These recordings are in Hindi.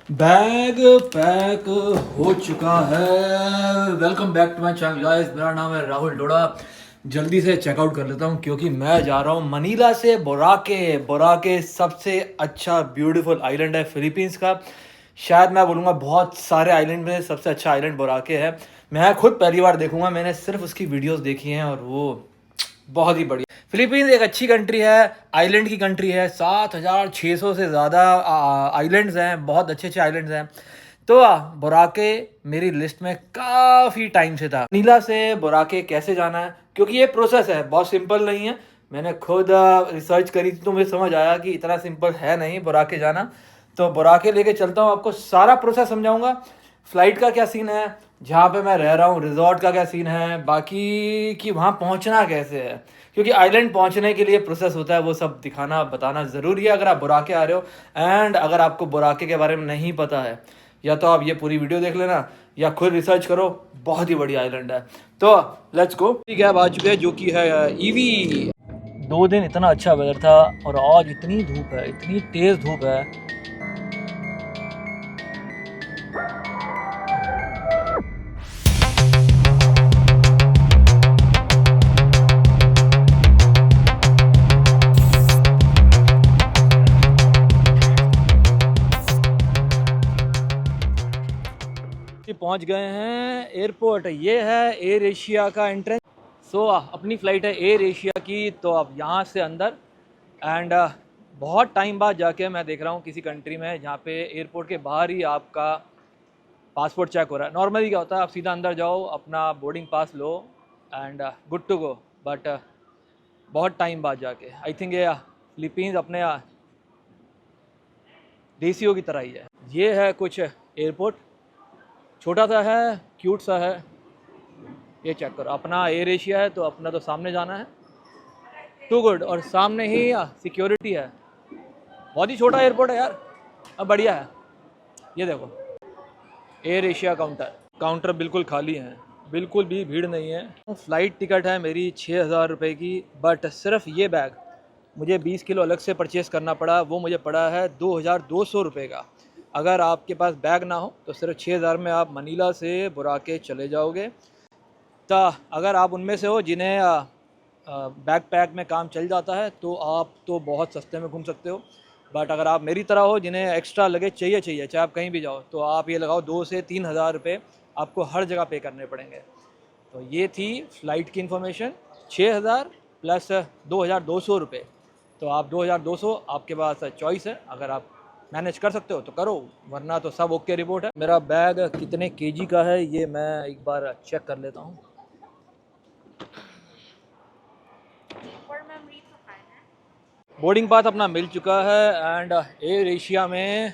बैग पैक हो चुका है। Welcome back to my channel guys, मेरा नाम है राहुल डोडा। जल्दी से चेकआउट कर लेता हूँ क्योंकि मैं जा रहा हूँ मनीला से बोराके। बोराके सबसे अच्छा ब्यूटीफुल आइलैंड है फिलीपींस का। शायद मैं बोलूँगा बहुत सारे आइलैंड में सबसे अच्छा आइलैंड बोराके है। मैं खुद पहली बार देखूंगा, मैंने सिर्फ उसकी वीडियोस देखी हैं और वो बहुत ही बढ़िया। फिलीपींस एक अच्छी कंट्री है, आइलैंड की कंट्री है। 7,600 से ज़्यादा आइलैंड्स हैं, बहुत अच्छे अच्छे आइलैंड्स हैं। तो बोराके मेरी लिस्ट में काफ़ी टाइम से था। नीला से बोराके कैसे जाना है, क्योंकि ये प्रोसेस है, बहुत सिंपल नहीं है। मैंने खुद रिसर्च करी थी तो मुझे समझ आया कि इतना सिंपल है नहीं बोराके जाना। तो बोराके लेके चलता हूँ, आपको सारा प्रोसेस समझाऊंगा। फ्लाइट का क्या सीन है, जहाँ पे मैं रह रहा हूँ रिजॉर्ट का क्या सीन है, बाकी कि वहाँ पहुँचना कैसे है, क्योंकि आइलैंड पहुँचने के लिए प्रोसेस होता है, वो सब दिखाना बताना ज़रूरी है अगर आप बोराके आ रहे हो। एंड अगर आपको बोराके के बारे में नहीं पता है, या तो आप ये पूरी वीडियो देख लेना या खुद रिसर्च करो, बहुत ही बढ़िया आइलैंड है। तो लेट्स गो। ठीक है, अब आ चुके हैं जो कि है ईवी। 2 दिन इतना अच्छा वेदर था और आज इतनी धूप है, इतनी तेज़ धूप है। पहुंच गए हैं एयरपोर्ट। ये है एयर एशिया का एंट्रेंस। सो अपनी फ़्लाइट है एयर एशिया की, तो अब यहाँ से अंदर। एंड बहुत टाइम बाद जाके मैं देख रहा हूँ किसी कंट्री में जहाँ पे एयरपोर्ट के बाहर ही आपका पासपोर्ट चेक हो रहा है। नॉर्मली क्या होता है, आप सीधा अंदर जाओ, अपना बोर्डिंग पास लो and good to go. But बहुत टाइम बाद जाके आई थिंक ये फिलीपींस अपने देसियों की तरह ही है। ये है कुछ एयरपोर्ट, छोटा सा है, क्यूट सा है। ये चेक करो, अपना एयर एशिया है तो अपना तो सामने जाना है, टू गुड। और सामने ही सिक्योरिटी है। बहुत ही छोटा एयरपोर्ट है यार, अब बढ़िया है। ये देखो एयर एशिया काउंटर, काउंटर बिल्कुल खाली है, बिल्कुल भी भीड़ नहीं है। फ़्लाइट टिकट है मेरी 6,000 रुपये की, बट सिर्फ ये बैग मुझे 20 किलो अलग से परचेज़ करना पड़ा, वो मुझे पड़ा है 2,200 रुपये का। अगर आपके पास बैग ना हो तो सिर्फ 6,000 में आप मनीला से बोराके चले जाओगे। तो अगर आप उनमें से हो जिन्हें बैक पैक में काम चल जाता है तो आप तो बहुत सस्ते में घूम सकते हो। बट अगर आप मेरी तरह हो जिन्हें एक्स्ट्रा लगेज चाहिए, चाहे आप कहीं भी जाओ, तो आप ये लगाओ 2 से 3 हज़ार रुपये आपको हर जगह पे करने पड़ेंगे। तो ये थी फ़्लाइट की इन्फॉर्मेशन। 6,000 प्लस 2,200 रुपये, तो आप 2,200, आपके पास चॉइस है। अगर आप मैनेज कर सकते हो तो करो, वरना तो सब ओके रिपोर्ट है। मेरा बैग कितने केजी का है ये मैं एक बार चेक कर लेता हूँ। बोर्डिंग पास अपना मिल चुका है। एंड एयर एशिया में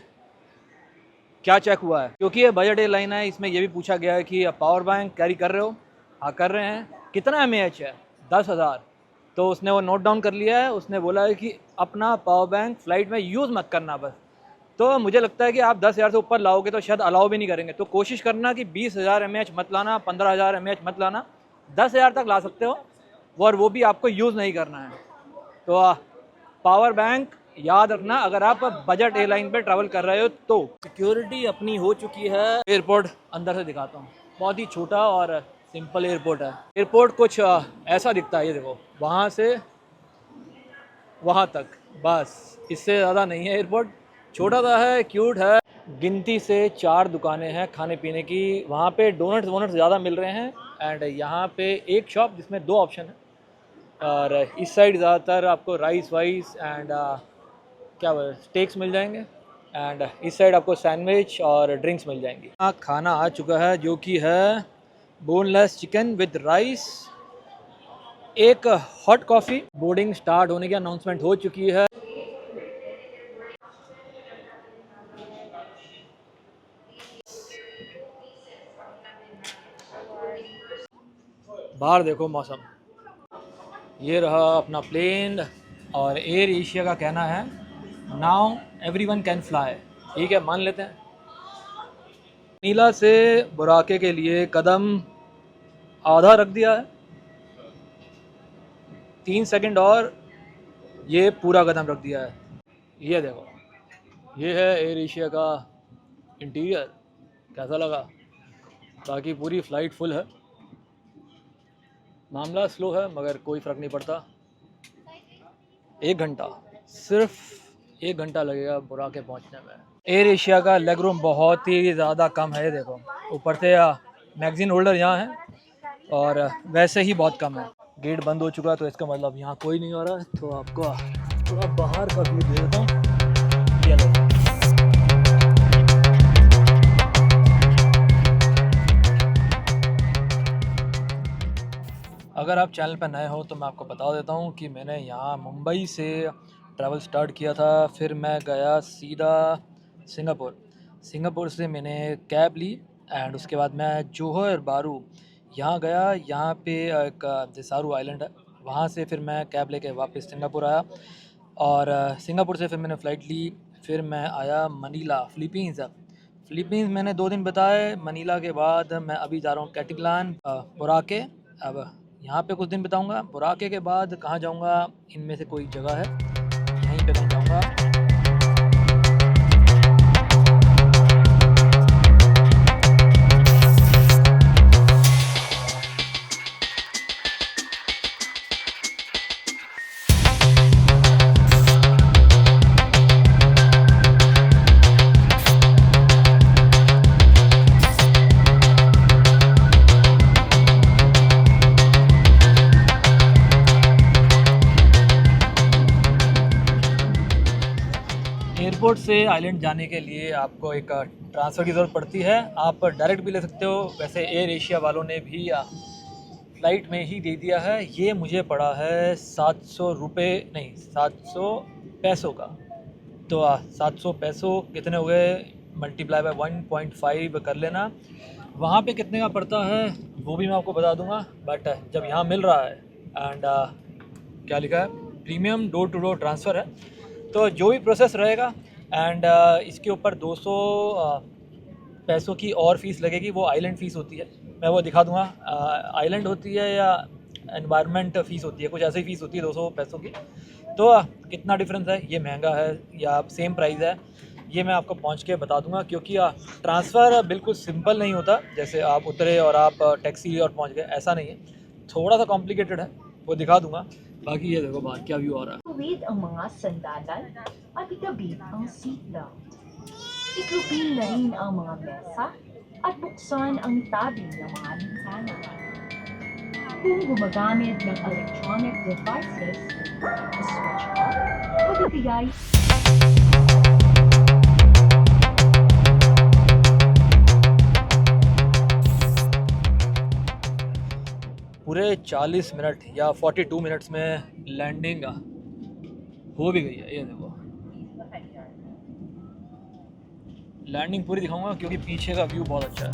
क्या चेक हुआ है, क्योंकि ये बजट एयरलाइन है, इसमें ये भी पूछा गया है कि पावर बैंक कैरी कर रहे हो। हाँ कर रहे हैं। कितना एमएएच है? 10,000। तो उसने वो नोट डाउन कर लिया है। उसने बोला है कि अपना पावर बैंक फ़्लाइट में यूज़ मत करना बस। तो मुझे लगता है कि आप 10,000 से ऊपर लाओगे तो शायद अलाउ भी नहीं करेंगे। तो कोशिश करना कि 20,000 एमएएच मत लाना, 15,000 एमएएच मत लाना। 10,000 तक ला सकते हो, और वो भी आपको यूज़ नहीं करना है। तो पावर बैंक याद रखना अगर आप बजट एयरलाइन पे ट्रैवल कर रहे हो तो। सिक्योरिटी अपनी हो चुकी है। एयरपोर्ट अंदर से दिखाता हूँ, बहुत ही छोटा और सिंपल एयरपोर्ट है। एयरपोर्ट कुछ ऐसा दिखता है, ये देखो, वहाँ से वहाँ तक, बस इससे ज़्यादा नहीं है। एयरपोर्ट छोटा सा है, क्यूट है। गिनती से 4 दुकानें हैं खाने पीने की। वहाँ पे डोनट्स वोनट्स ज़्यादा मिल रहे हैं। एंड यहाँ पे एक शॉप जिसमें 2 ऑप्शन है। और इस साइड ज़्यादातर आपको राइस वाइस एंड क्या बोले स्टेक्स मिल जाएंगे। एंड इस साइड आपको सैंडविच और ड्रिंक्स मिल जाएंगी। खाना आ चुका है जो कि है बोनलेस चिकन विद राइस, एक हॉट कॉफ़ी। बोर्डिंग स्टार्ट होने की अनाउंसमेंट हो चुकी है। बाहर देखो मौसम, ये रहा अपना प्लेन। और एयर एशिया का कहना है नाउ एवरीवन कैन फ्लाई। ठीक है, मान लेते हैं। नीला से बुराके के लिए कदम आधा रख दिया है, 3 सेकंड और ये पूरा कदम रख दिया है। ये देखो, ये है एयर एशिया का इंटीरियर कैसा लगा? बाकी पूरी फ़्लाइट फुल है, मामला स्लो है मगर कोई फ़र्क नहीं पड़ता। 1 घंटा, सिर्फ 1 घंटा लगेगा बुराके पहुंचने में। एयर एशिया का लेग रूम बहुत ही ज़्यादा कम है, देखो ऊपर से मैगज़ीन होल्डर यहाँ है और वैसे ही बहुत कम है। गेट बंद हो चुका है तो इसका मतलब यहाँ कोई नहीं आ रहा है, तो आपको थोड़ा बाहर का व्यू दे देता हूँ। ये लो। अगर आप चैनल पर नए हो तो मैं आपको बता देता हूँ कि मैंने यहाँ मुंबई से ट्रैवल स्टार्ट किया था, फिर मैं गया सीधा सिंगापुर से मैंने कैब ली एंड उसके बाद मैं जोहर बारू यहाँ गया। यहाँ पे एक देसारू आइलैंड है, वहाँ से फिर मैं कैब लेके वापस सिंगापुर आया और सिंगापुर से फिर मैंने फ़्लाइट ली। फिर मैं आया मनीला फ़िलीपींस मैंने 2 दिन बताए। मनीला के बाद मैं अभी जा रहा हूँ कैटिलान बुराके। अब यहाँ पे कुछ दिन बिताऊँगा, बुराके के बाद कहाँ जाऊँगा, इनमें से कोई जगह है, यहीं पे कहीं जाऊँगा। एयरपोर्ट से आइलैंड जाने के लिए आपको एक ट्रांसफ़र की ज़रूरत पड़ती है। आप डायरेक्ट भी ले सकते हो, वैसे एयर एशिया वालों ने भी फ़्लाइट में ही दे दिया है। ये मुझे पड़ा है 700 रुपये, नहीं 700 पैसों का। तो 700 पैसों कितने हो गए, मल्टीप्लाई बाय 1.5 कर लेना। वहाँ पे कितने का पड़ता है वो भी मैं आपको बता दूँगा, बट जब यहाँ मिल रहा है एंड क्या लिखा है, premium door to door transfer है, तो जो भी प्रोसेस रहेगा एंड इसके ऊपर 200 पैसों की और फ़ीस लगेगी, वो आइलैंड फ़ीस होती है, मैं वो दिखा दूंगा। आइलैंड होती है या एनवायरनमेंट फ़ीस होती है, कुछ ऐसी फ़ीस होती है 200 पैसों की। तो कितना डिफरेंस है, ये महंगा है या सेम प्राइस है, ये मैं आपको पहुंच के बता दूंगा। क्योंकि ट्रांसफ़र बिल्कुल सिंपल नहीं होता, जैसे आप उतरे और आप टैक्सी और पहुंच गए, ऐसा नहीं है, थोड़ा सा कॉम्प्लिकेटेड है, वो दिखा दूंगा। बाकी ये देखो बाहर क्या व्यू आ रहा है। Tuwid ang mga sandalan at ikabit ang seatbelt. Iklupin na rin ang mga mesa at buksan ang tabi ng mga bintana. Kung gumagamit ng electronic devices, switch off o bibigay पूरे 40 मिनट या 42 मिनट्स में लैंडिंग हो भी गई है। ये देखो लैंडिंग पूरी दिखाऊंगा क्योंकि पीछे का व्यू बहुत अच्छा है।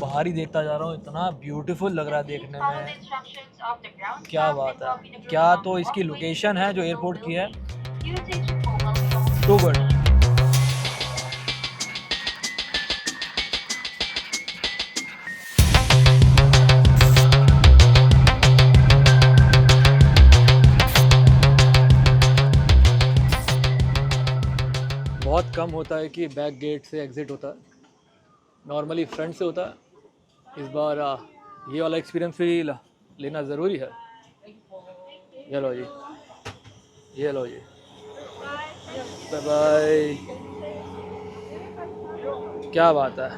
बाहर ही देखता जा रहा हूँ, इतना ब्यूटीफुल लग रहा है देखने में, क्या बात है। क्या तो इसकी लोकेशन है जो एयरपोर्ट की है, टू गुड। बहुत कम होता है कि बैक गेट से एग्ज़िट होता है, नॉर्मली फ्रंट से होता है। इस बार ये वाला एक्सपीरियंस भी लेना ज़रूरी है। ये लो जी, ये लो जी, बाय बाय। क्या बात है,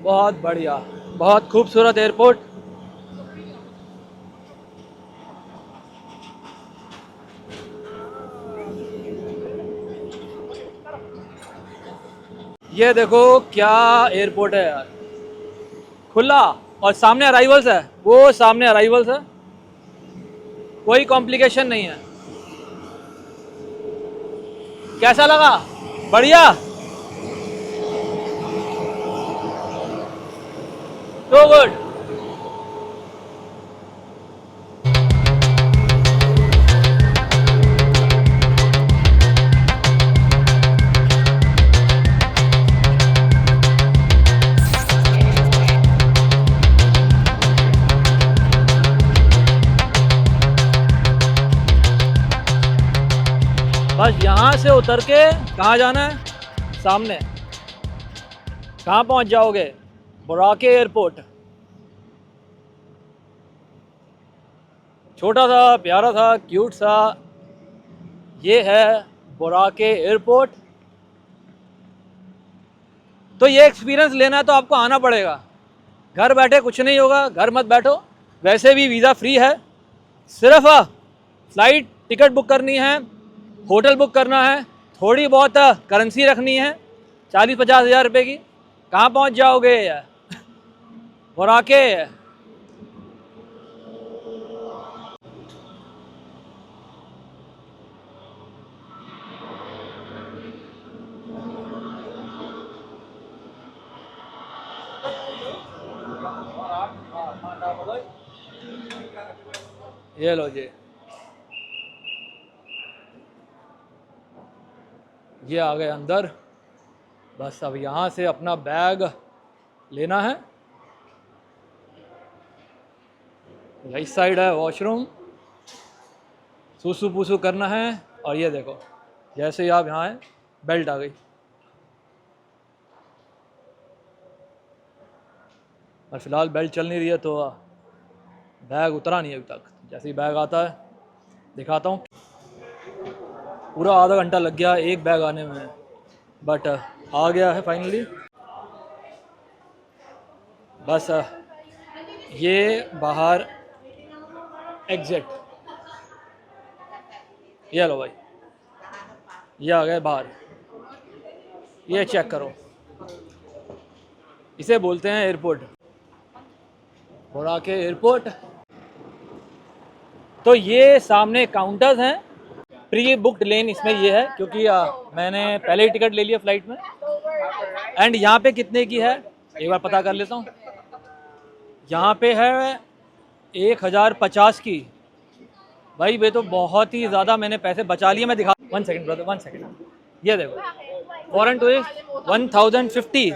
बहुत बढ़िया, बहुत खूबसूरत एयरपोर्ट। ये देखो क्या एयरपोर्ट है यार, खुला, और सामने अराइवल्स है, वो सामने अराइवल्स है, कोई कॉम्प्लिकेशन नहीं है। कैसा लगा, बढ़िया, तो गुड। बस यहाँ से उतर के कहाँ जाना है? सामने। कहाँ पहुँच जाओगे? बुराके एयरपोर्ट। छोटा सा, प्यारा सा, क्यूट सा, ये है बुराके एयरपोर्ट। तो ये एक्सपीरियंस लेना है तो आपको आना पड़ेगा। घर बैठे कुछ नहीं होगा, घर मत बैठो। वैसे भी वीज़ा फ्री है, सिर्फ फ्लाइट टिकट बुक करनी है, होटल बुक करना है, थोड़ी बहुत करेंसी रखनी है 40-50 हज़ार रुपये की। कहाँ पहुँच जाओगे? बुराके। ये लो जी, ये आ गए अंदर। बस अब यहाँ से अपना बैग लेना है। इस साइड है वॉशरूम, सूसू पूसू करना है। और ये देखो, जैसे ही आप यहाँ हैं, बेल्ट आ गई। और फिलहाल बेल्ट चल नहीं रही है तो बैग उतरा नहीं है अभी तक। जैसे ही बैग आता है दिखाता हूँ। पूरा आधा घंटा लग गया एक बैग आने में, बट आ गया है फाइनली। बस ये बाहर एग्जिट, ये लो भाई, ये आ गए बाहर। ये चेक करो, इसे बोलते हैं एयरपोर्ट, बुराके एयरपोर्ट। तो ये सामने काउंटर्स हैं। प्री बुक्ड लेन इसमें ये है, क्योंकि मैंने पहले ही टिकट ले लिया फ़्लाइट में। एंड यहाँ पे कितने की है एक बार पता कर लेता हूँ। यहाँ पे है 1050 की। भाई वे तो बहुत ही ज़्यादा मैंने पैसे बचा लिए। मैं दिखा, 1 सेकंड ब्रदर, 1 सेकंड। ये देखो, फॉरेन टूरिस्ट 1050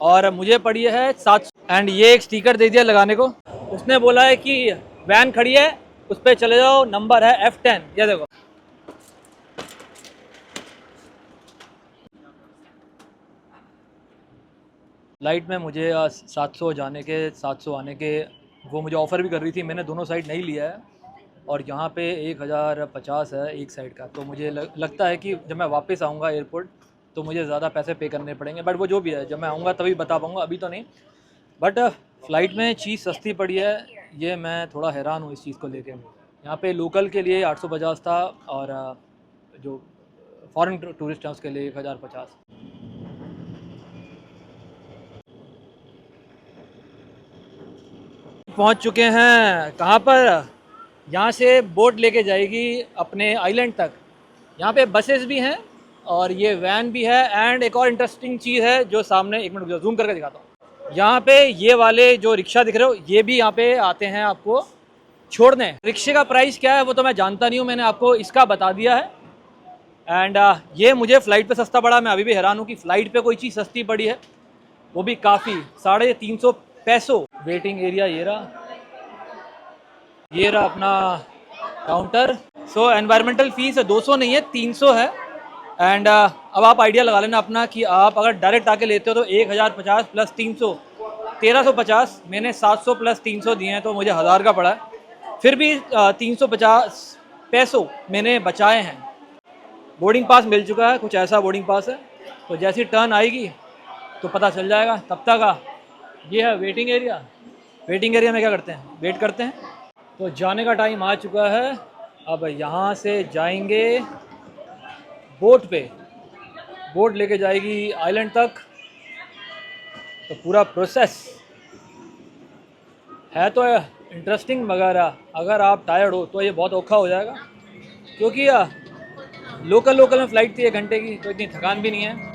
और मुझे पड़ी है 700। एंड ये एक स्टिकर दे दिया लगाने को। उसने बोला है कि वैन खड़ी है, उस पर चले जाओ, नंबर है F10। ये देखो, फ्लाइट में मुझे 700 जाने के 700 आने के वो मुझे ऑफ़र भी कर रही थी। मैंने दोनों साइड नहीं लिया है। और यहाँ पे 1050 है एक साइड का। तो मुझे लगता है कि जब मैं वापस आऊँगा एयरपोर्ट तो मुझे ज़्यादा पैसे पे करने पड़ेंगे। बट वो जो भी है, जब मैं आऊँगा तभी बता पाऊँगा, अभी तो नहीं। बट फ़्लाइट में चीज़ सस्ती पड़ी है, ये मैं थोड़ा हैरान हूँ इस चीज़ को लेके। यहाँ पे लोकल के लिए 850 था और जो फॉरेन टूरिस्ट हैं उसके लिए 1050। पहुँच चुके हैं कहाँ पर? यहाँ से बोट लेके जाएगी अपने आइलैंड तक। यहाँ पे बसेस भी हैं और ये वैन भी है। एंड एक और इंटरेस्टिंग चीज़ है जो सामने, एक मिनट जूम करके दिखाता हूँ। यहाँ पे ये वाले जो रिक्शा दिख रहे हो, ये भी यहाँ पे आते हैं आपको छोड़ने। रिक्शे का प्राइस क्या है वो तो मैं जानता नहीं हूँ, मैंने आपको इसका बता दिया है। एंड ये मुझे फ़्लाइट पे सस्ता पड़ा। मैं अभी भी हैरान हूँ कि फ़्लाइट पे कोई चीज़ सस्ती पड़ी है, वो भी काफ़ी, 350 पैसों। वेटिंग एरिया ये रहा अपना काउंटर। सो एनवायरमेंटल फ़ीस 200 नहीं है, 300 है। एंड अब आप आइडिया लगा लेना अपना कि आप अगर डायरेक्ट आके लेते हो तो 1050 प्लस 300 1350। मैंने 700 प्लस 300 दिए हैं तो मुझे 1000 का पड़ा है। फिर भी 350 पैसों मैंने बचाए हैं। बोर्डिंग पास मिल चुका है, कुछ ऐसा बोर्डिंग पास है। तो जैसी टर्न आएगी तो पता चल जाएगा। तब तक ये है वेटिंग एरिया। वेटिंग एरिया में क्या करते हैं? वेट करते हैं। तो जाने का टाइम आ चुका है। अब यहाँ से जाएंगे बोट पे। बोट लेके जाएगी आइलैंड तक। तो पूरा प्रोसेस है तो इंटरेस्टिंग, मगर अगर आप टायर्ड हो तो ये बहुत औखा हो जाएगा, क्योंकि लोकल में फ़्लाइट थी 1 घंटे की, तो इतनी थकान भी नहीं है।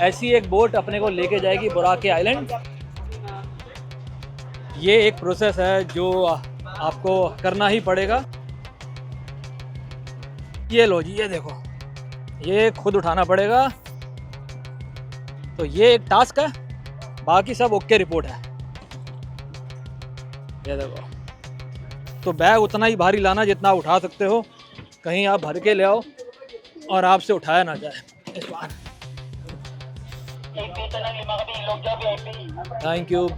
ऐसी एक बोट अपने को लेके जाएगी बुराके आइलैंड। ये एक प्रोसेस है जो आपको करना ही पड़ेगा। ये लो जी, ये देखो, ये खुद उठाना पड़ेगा। तो ये एक टास्क है, बाकी सब ओके रिपोर्ट है। ये देखो, तो बैग उतना ही भारी लाना जितना आप उठा सकते हो, कहीं आप भर के ले आओ और आपसे उठाया ना जाए इस बार। Thank you.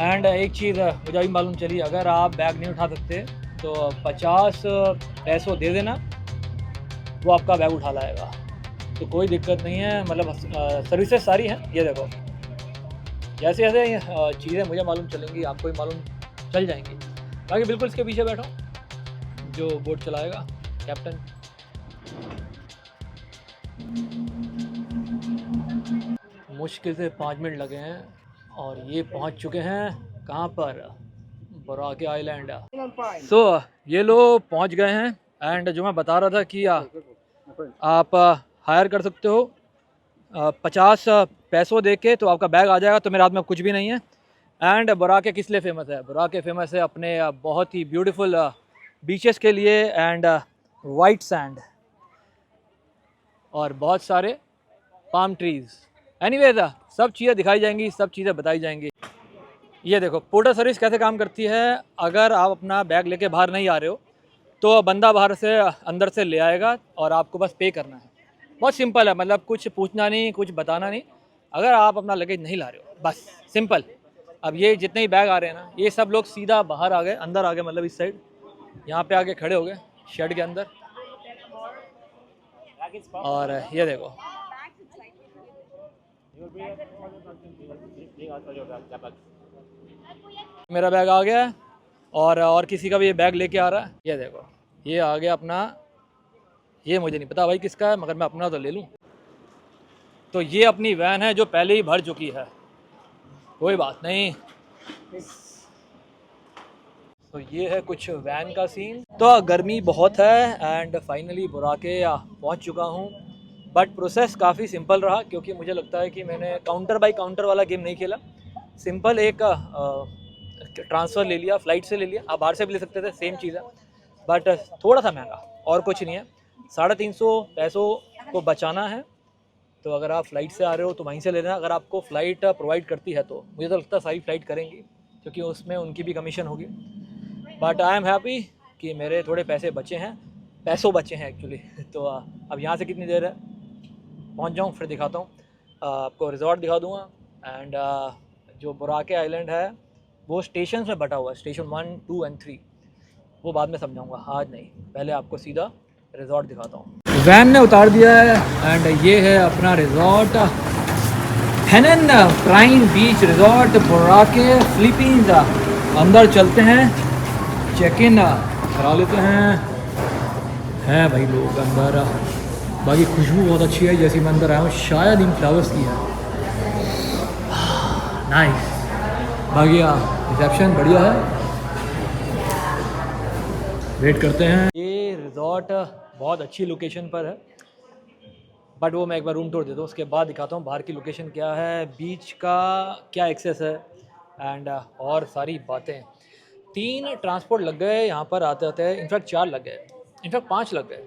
एंड एक चीज़ मुझे अभी मालूम चली, अगर आप बैग नहीं उठा सकते तो 50 पैसों दे देना, वो आपका बैग उठा लाएगा। तो कोई दिक्कत नहीं है, मतलब सर्विसेज सारी हैं। ये देखो, जैसे जैसे चीज़ें मुझे मालूम चलेंगी आपको भी मालूम चल जाएंगी। बाकी बिल्कुल इसके पीछे बैठो जो बोट चलाएगा, कैप्टन। मुश्किल से 5 मिनट लगे हैं और ये पहुंच चुके हैं कहाँ पर, बुराके आइलैंड। सो ये लोग पहुंच गए हैं। एंड जो मैं बता रहा था कि आप हायर कर सकते हो 50 पैसों दे के, तो आपका बैग आ जाएगा। तो मेरे हाथ में कुछ भी नहीं है। एंड बुराके किस लिए फेमस है? बुराके फेमस है अपने बहुत ही ब्यूटीफुल बीचेस के लिए एंड वाइट सैंड और बहुत सारे पाम ट्रीज़। एनीवेज सब चीज़ें दिखाई जाएंगी, सब चीज़ें बताई जाएंगी। ये देखो पोर्टर सर्विस कैसे काम करती है। अगर आप अपना बैग लेके बाहर नहीं आ रहे हो तो बंदा बाहर से अंदर से ले आएगा और आपको बस पे करना है। बहुत सिंपल है, मतलब कुछ पूछना नहीं, कुछ बताना नहीं। अगर आप अपना लगेज नहीं ला रहे हो, बस सिंपल। अब ये जितने ही बैग आ रहे हैं ना, ये सब लोग सीधा बाहर आ गए, अंदर आ गए, मतलब इस साइड यहाँ पे आके खड़े हो गए शेड के अंदर। और ये देखो, मेरा बैग आ गया है और किसी का भी ये बैग लेके आ रहा है। ये देखो, ये आ गया अपना। ये मुझे नहीं पता भाई किसका है, मगर मैं अपना तो ले लूँ। तो ये अपनी वैन है जो पहले ही भर चुकी है, कोई बात नहीं। तो ये है कुछ वैन का सीन। तो गर्मी बहुत है एंड फाइनली बुराके पहुंच चुका हूं। बट प्रोसेस काफ़ी सिंपल रहा, क्योंकि मुझे लगता है कि मैंने काउंटर बाय काउंटर वाला गेम नहीं खेला। सिंपल एक ट्रांसफ़र ले लिया, फ़्लाइट से ले लिया। आप बाहर से भी ले सकते थे, सेम चीज़ है, बट थोड़ा सा महंगा और कुछ नहीं है। 350 पैसों को बचाना है। तो अगर आप फ़्लाइट से आ रहे हो तो वहीं से लेना। अगर आपको फ़्लाइट प्रोवाइड करती है तो मुझे तो लगता है सारी फ़्लाइट करेंगी, क्योंकि उसमें उनकी भी कमीशन होगी। बट आई एम हैप्पी कि मेरे थोड़े पैसे बचे हैं, पैसों बचे हैं एक्चुअली। तो अब यहाँ से कितनी देर है, पहुँच जाऊँ फिर दिखाता हूँ आपको। रिज़ॉर्ट दिखा दूँगा। एंड जो बुराके आइलैंड है वो स्टेशन में बटा हुआ है, स्टेशन 1, 2 एंड 3। वो बाद में समझाऊँगा, आज नहीं। पहले आपको सीधा रिज़ॉर्ट दिखाता हूँ। वैन ने उतार दिया है एंड ये है अपना रिज़ॉर्ट, हेनन प्राइम बीच रिज़ॉर्ट, बुराके, फिलीपींस। अंदर चलते हैं, चेक इन करा लेते हैं भाई लोग अंदर। बाकी खुशबू बहुत अच्छी है, जैसे मैं अंदर आया हूँ शायद इन फ्लावर्स की है। नाइस। बाकी रिसेप्शन बढ़िया है, वेट करते हैं। ये रिज़ॉर्ट बहुत अच्छी लोकेशन पर है, बट वो मैं एक बार रूम टूर देता हूँ, उसके बाद दिखाता हूँ बाहर की लोकेशन क्या है, बीच का क्या एक्सेस है एंड और सारी बातें। 3 ट्रांसपोर्ट लग गए यहाँ पर आते आते, इनफैक्ट 4 लग गए, इनफैक्ट 5 लग गए।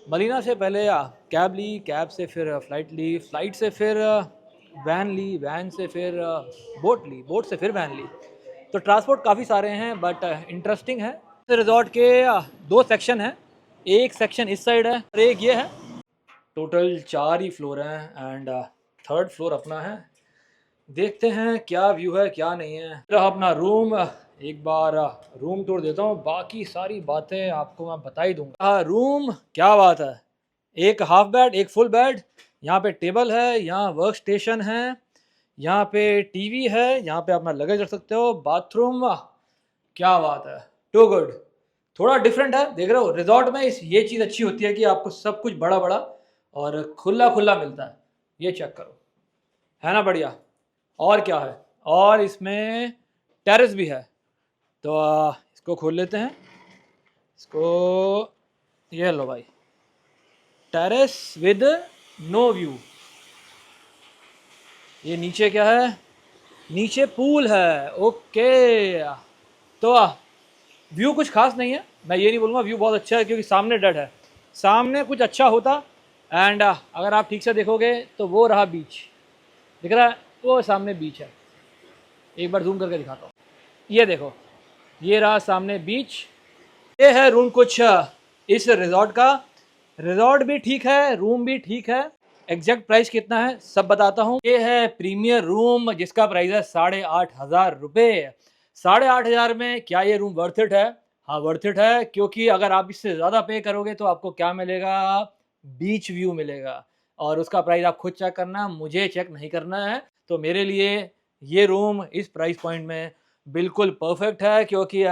मदीना से पहले कैब ली, कैब से फिर फ़्लाइट ली, फ़्लाइट से फिर वैन ली, वैन से फिर बोट ली, बोट से फिर वैन ली। तो ट्रांसपोर्ट काफ़ी सारे हैं, बट इंटरेस्टिंग है। रिज़ॉर्ट के 2 सेक्शन हैं, एक सेक्शन इस साइड है और एक ये है। टोटल 4 ही फ्लोर हैं एंड 3rd फ्लोर अपना है। देखते हैं क्या व्यू है क्या नहीं है। रहा अपना रूम, एक बार रूम टूर देता हूँ, बाकी सारी बातें आपको मैं बता ही दूंगा। रूम क्या बात है, एक हाफ बेड, एक फुल बेड। यहाँ पे टेबल है, यहाँ वर्क स्टेशन है, यहाँ पे टीवी है, यहाँ पे अपना लगेज रख सकते हो। बाथरूम क्या बात है, टू गुड। थोड़ा डिफरेंट है, देख रहे हो रिजॉर्ट में ये चीज़ अच्छी होती है कि आपको सब कुछ बड़ा बड़ा और खुला खुला मिलता है। ये चेक करो, है ना बढ़िया। और क्या है, और इसमें टेरेस भी है। तो इसको खोल लेते हैं, इसको। ये लो भाई, टेरेस विद नो व्यू। ये नीचे क्या है, नीचे पूल है। ओके, तो व्यू कुछ खास नहीं है, मैं ये नहीं बोलूँगा व्यू बहुत अच्छा है, क्योंकि सामने डेड है। सामने कुछ अच्छा होता एंड अगर आप ठीक से देखोगे तो वो रहा बीच, दिख रहा है, वो सामने बीच है। एक बार जूम करके दिखाता हूँ, ये देखो, ये रहा सामने बीच। ये है रूम कुछ इस रिजॉर्ट का। रिजॉर्ट भी ठीक है, रूम भी ठीक है। एग्जैक्ट प्राइस कितना है सब बताता हूँ। ये है प्रीमियर रूम जिसका प्राइस है 8,500 रुपये। 8,500 में क्या ये रूम वर्थ इट है? हाँ वर्थ इट है, क्योंकि अगर आप इससे ज़्यादा पे करोगे तो आपको क्या मिलेगा? बीच व्यू मिलेगा, और उसका प्राइस आप खुद चेक करना, मुझे चेक नहीं करना है। तो मेरे लिए ये रूम इस प्राइस पॉइंट में बिल्कुल परफेक्ट है, क्योंकि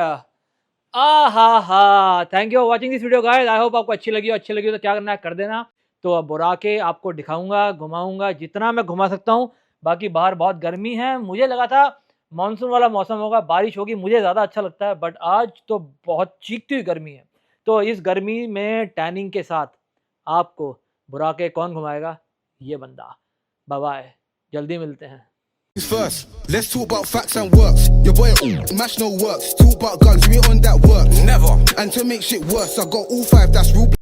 हा thank you for watching this video guys. I hope आपको अच्छी लगी हो। अच्छी लगी हो तो क्या करना है, कर देना। तो अब बुराके आपको दिखाऊंगा, घुमाऊंगा जितना मैं घुमा सकता हूँ। बाकी बाहर बहुत गर्मी है, मुझे लगा था मानसून वाला मौसम होगा, बारिश होगी, मुझे ज़्यादा अच्छा लगता है, बट आज तो बहुत चीखती हुई गर्मी है। तो इस गर्मी में टैनिंग के साथ आपको बुराके कौन घुमाएगा? ये बंदा। बाय बाय, जल्दी मिलते हैं। First, let's talk about facts and works. Your boy mash no works. Talk about guns, we on that work. Never. And to make shit worse, I got all five. That's rule.